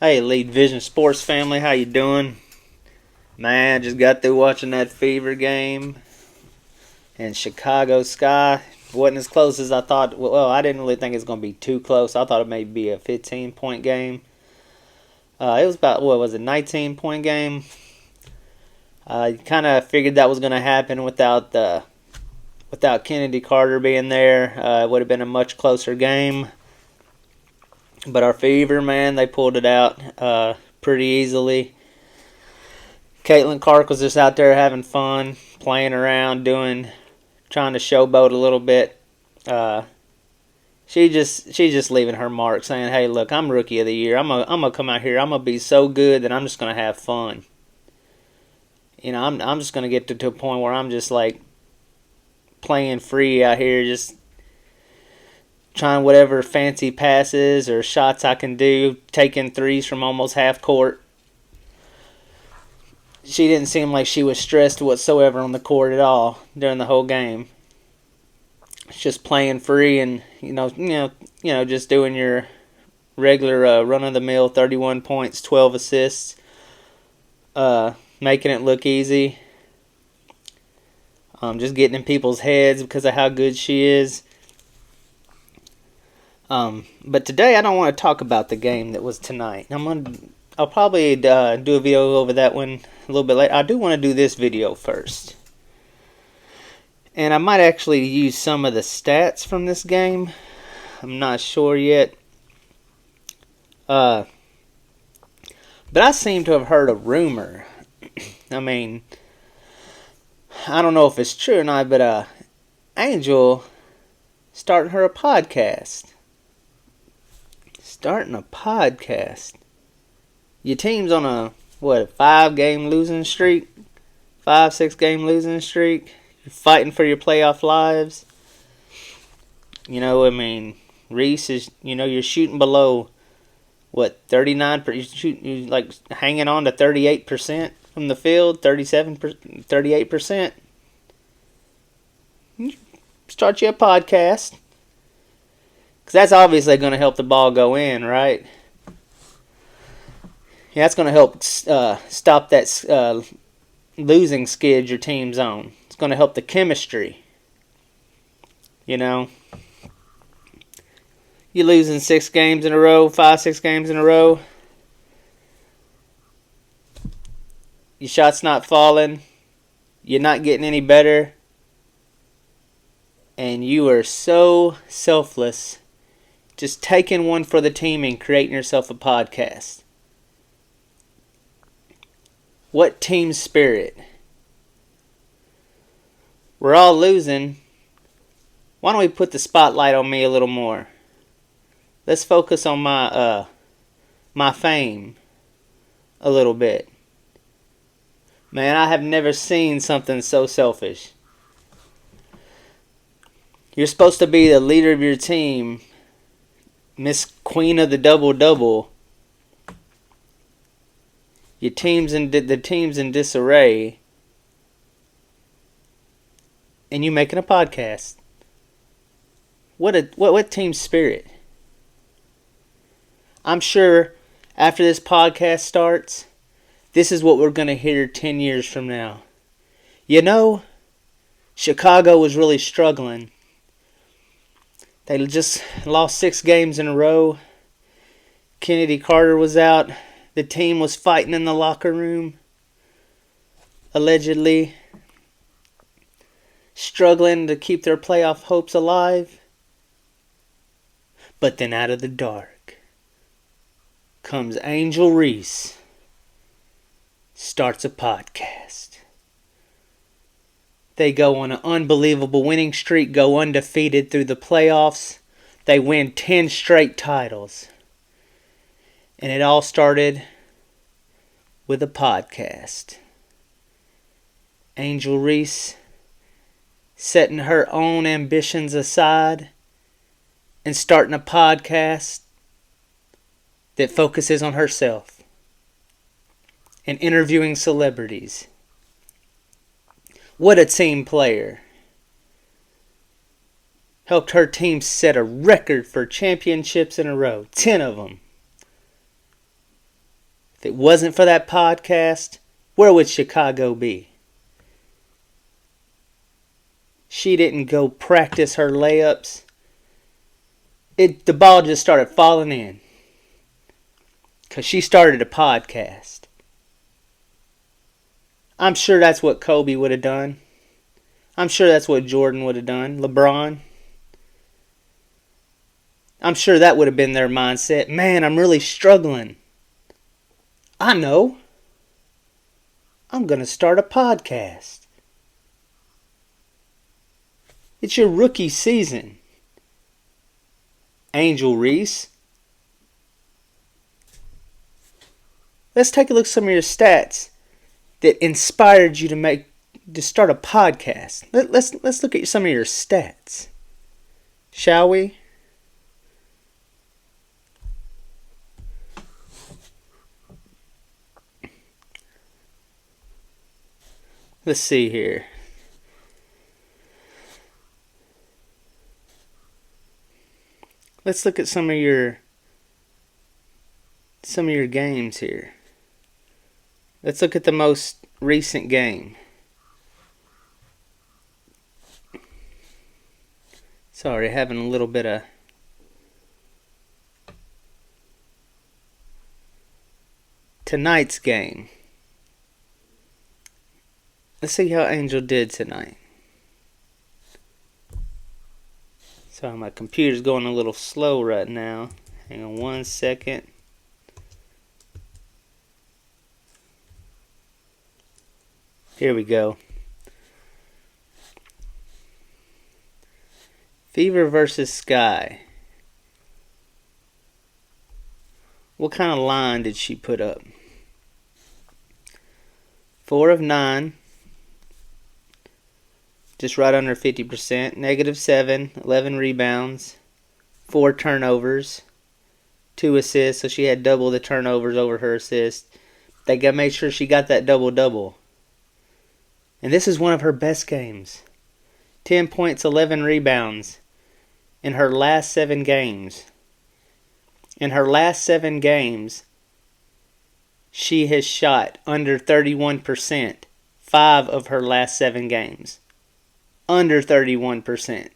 Hey, Lead Vision Sports family, how you doing? Man, just got through watching that Fever game, and Chicago Sky wasn't as close as I thought. Well, I didn't really think it was going to be too close. I thought it may be a 15-point game. It was about, 19-point game. I kind of figured that was going to happen without Kennedy Carter being there. It would have been a much closer game. But our Fever, man, they pulled it out pretty easily. Caitlin Clark was just out there having fun, playing around, trying to showboat a little bit. She's just leaving her mark, saying, "Hey, look, I'm Rookie of the Year. I'm gonna come out here. I'm gonna be so good that I'm just gonna have fun. You know, I'm just gonna get to a point where I'm just like playing free out here, just trying whatever fancy passes or shots I can do, taking threes from almost half court." She didn't seem like she was stressed whatsoever on the court at all during the whole game. It's just playing free and just doing your regular run-of-the-mill 31 points, 12 assists, making it look easy. Just getting in people's heads because of how good she is. But today I don't want to talk about the game that was tonight. I'll probably do a video over that one a little bit later. I do want to do this video first. And I might actually use some of the stats from this game. I'm not sure yet. But I seem to have heard a rumor. I mean, I don't know if it's true or not, but Angel starting her a podcast. Starting a podcast. Your team's on a 5-game losing streak? 5-6-game losing streak? You're fighting for your playoff lives. Reese is, you're shooting below, 39%? You're like hanging on to 38% from the field, 38%. Start you a podcast. Because that's obviously going to help the ball go in, right? Yeah, that's going to help stop that losing skid your team's on. It's going to help the chemistry. You're losing 6 games in a row, 5-6 games in a row. Your shot's not falling. You're not getting any better. And you are so selfless. Just taking one for the team and creating yourself a podcast. What team spirit? We're all losing. Why don't we put the spotlight on me a little more? Let's focus on my fame a little bit. Man, I have never seen something so selfish. You're supposed to be the leader of your team, Miss Queen of the Double-Double. The team's in disarray, and you making a podcast. What team spirit? I'm sure after this podcast starts, this is what we're going to hear 10 years from now. Chicago was really struggling. They just lost 6 games in a row. Kennedy Carter was out. The team was fighting in the locker room, allegedly, struggling to keep their playoff hopes alive. But then out of the dark comes Angel Reese, starts a podcast. They go on an unbelievable winning streak, go undefeated through the playoffs. They win 10 straight titles. And it all started with a podcast. Angel Reese setting her own ambitions aside and starting a podcast that focuses on herself and interviewing celebrities. What a team player. Helped her team set a record for championships in a row. 10 of them. If it wasn't for that podcast, where would Chicago be? She didn't go practice her layups. The ball just started falling in. Because she started a podcast. I'm sure that's what Kobe would have done. I'm sure that's what Jordan would have done. LeBron. I'm sure that would have been their mindset. Man, I'm really struggling. I know. I'm going to start a podcast. It's your rookie season. Angel Reese. Let's take a look at some of your stats that inspired you to start a podcast. Let's look at some of your stats. Shall we? Let's see here. Let's look at some of your games here. Let's look at the most recent game. Sorry, having a little bit of tonight's game. Let's see how Angel did tonight. Sorry, my computer's going a little slow right now. Hang on 1 second. Here we go. Fever versus Sky. What kind of line did she put up? 4 of 9. Just right under 50%. -7, 11 rebounds, 4 turnovers, 2 assists. So she had double the turnovers over her assists. They made sure she got that double-double. And this is one of her best games. 10 points, 11 rebounds in her last 7 games. In her last 7 games, she has shot under 31%. 5 of her last 7 games. Under 31%.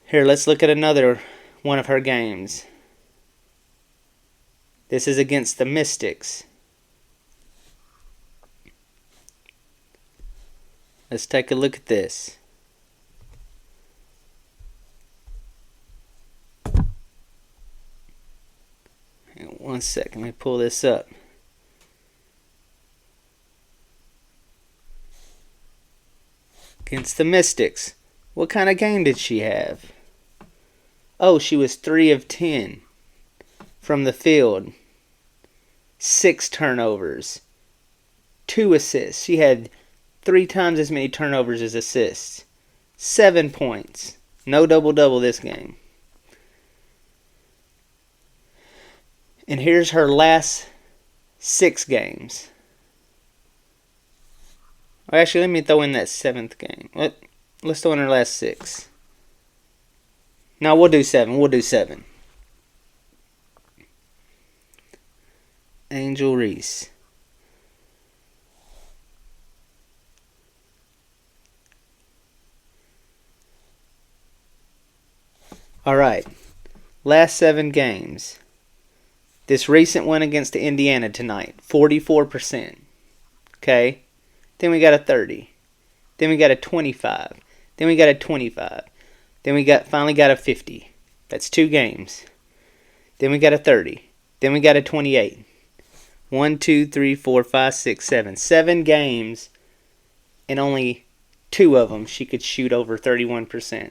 Here, let's look at another one of her games. This is against the Mystics. Let's take a look at this. Hang on 1 second, let me pull this up. Against the Mystics. What kind of game did she have? Oh, she was 3 of 10 from the field. 6 turnovers. 2 assists. She had 3 times as many turnovers as assists. 7 points. No double-double this game. And here's her last 6 games. Actually, let me throw in that 7th game. Let's throw in her last 6. No, we'll do 7. We'll do 7. Angel Reese. All right. Last 7 games. This recent one against Indiana tonight. 44%. Okay. Then we got a 30. Then we got a 25. Then we got a 25. Then we finally got a 50. That's 2 games. Then we got a 30. Then we got a 28. 1, 2, 3, 4, 5, 6, 7. 7 games, and only 2 of them she could shoot over 31%.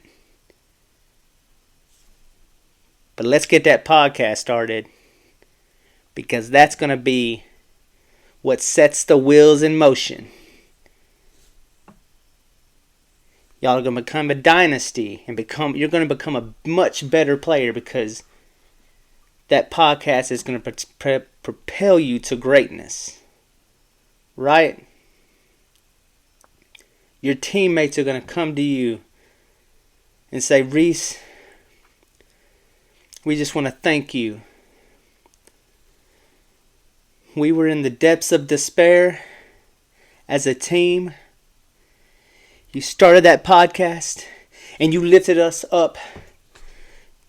But let's get that podcast started, because that's going to be what sets the wheels in motion. Y'all are going to become a dynasty, and you're going to become a much better player, because that podcast is going to propel you to greatness. Right? Your teammates are going to come to you and say, Reese, we just want to thank you We were in the depths of despair as a team. You started that podcast and you lifted us up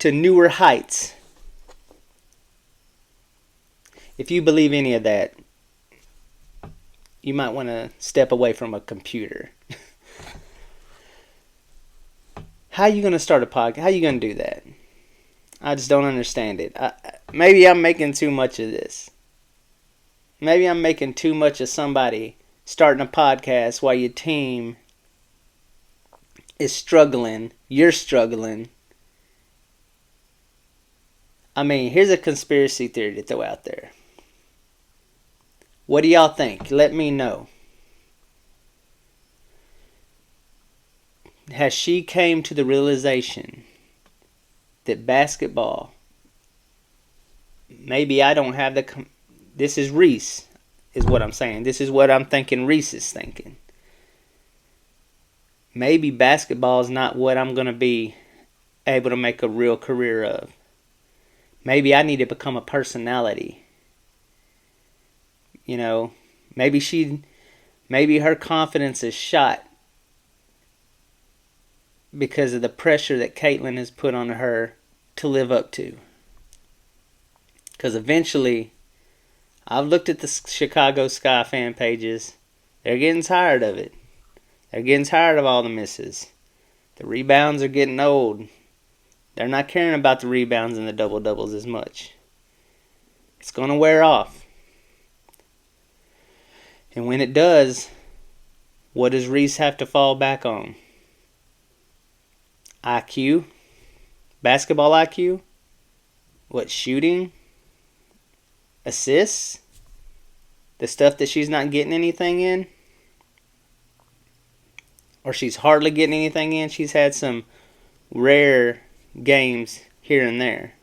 to newer heights. If you believe any of that, you might want to step away from a computer. How are you going to start a podcast? How are you going to do that? I just don't understand it. Maybe I'm making too much of this. Maybe I'm making too much of somebody starting a podcast while your team is struggling. You're struggling. I mean, here's a conspiracy theory to throw out there. What do y'all think? Let me know. Has she came to the realization that basketball, maybe I don't have the... This is Reese, is what I'm saying. This is what I'm thinking Reese is thinking. Maybe basketball is not what I'm going to be able to make a real career of. Maybe I need to become a personality. You know, maybe her confidence is shot because of the pressure that Caitlin has put on her to live up to. Because eventually, I've looked at the Chicago Sky fan pages. They're getting tired of it. They're getting tired of all the misses. The rebounds are getting old. They're not caring about the rebounds and the double-doubles as much. It's going to wear off. And when it does, what does Reese have to fall back on? IQ? Basketball IQ? What, shooting? Assists? The stuff that she's not getting anything in? Or she's hardly getting anything in? She's had some rare games here and there.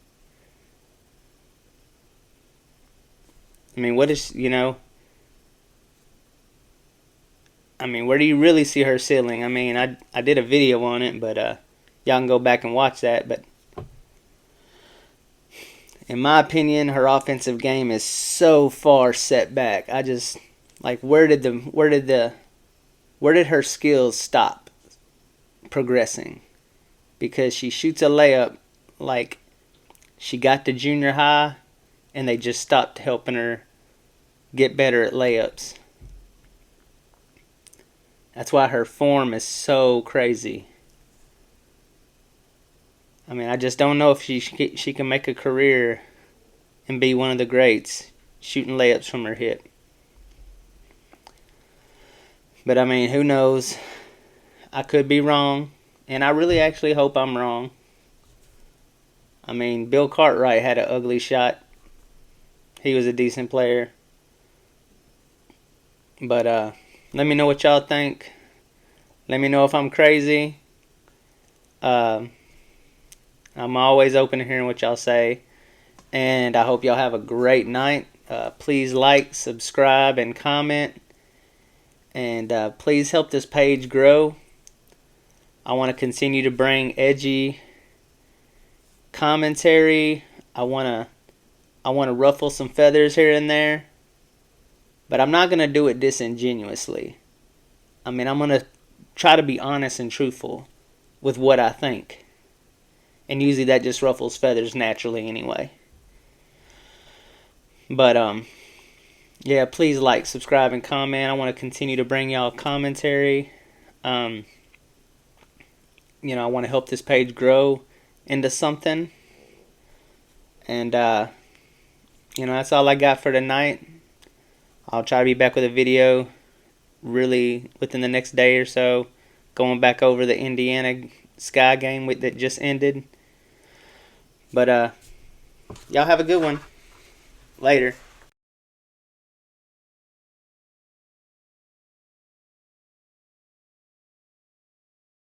I mean, what is, where do you really see her ceiling? I mean, I did a video on it, but y'all can go back and watch that. But in my opinion, her offensive game is so far set back. I just, where did her skills stop progressing? Because she shoots a layup like she got to junior high and they just stopped helping her get better at layups. That's why her form is so crazy. I mean, I just don't know if she can make a career and be one of the greats shooting layups from her hip. But I mean, who knows? I could be wrong. And I really actually hope I'm wrong. I mean, Bill Cartwright had an ugly shot. He was a decent player. But let me know what y'all think. Let me know if I'm crazy. I'm always open to hearing what y'all say. And I hope y'all have a great night. Please like, subscribe, and comment. And please help this page grow. I want to continue to bring edgy commentary. I want to ruffle some feathers here and there. But I'm not going to do it disingenuously. I mean, I'm going to try to be honest and truthful with what I think. And usually that just ruffles feathers naturally anyway. But, yeah, please like, subscribe, and comment. I want to continue to bring y'all commentary. I want to help this page grow into something. And, that's all I got for tonight. I'll try to be back with a video really within the next day or so, going back over the Indiana Sky game that just ended. But, y'all have a good one. Later.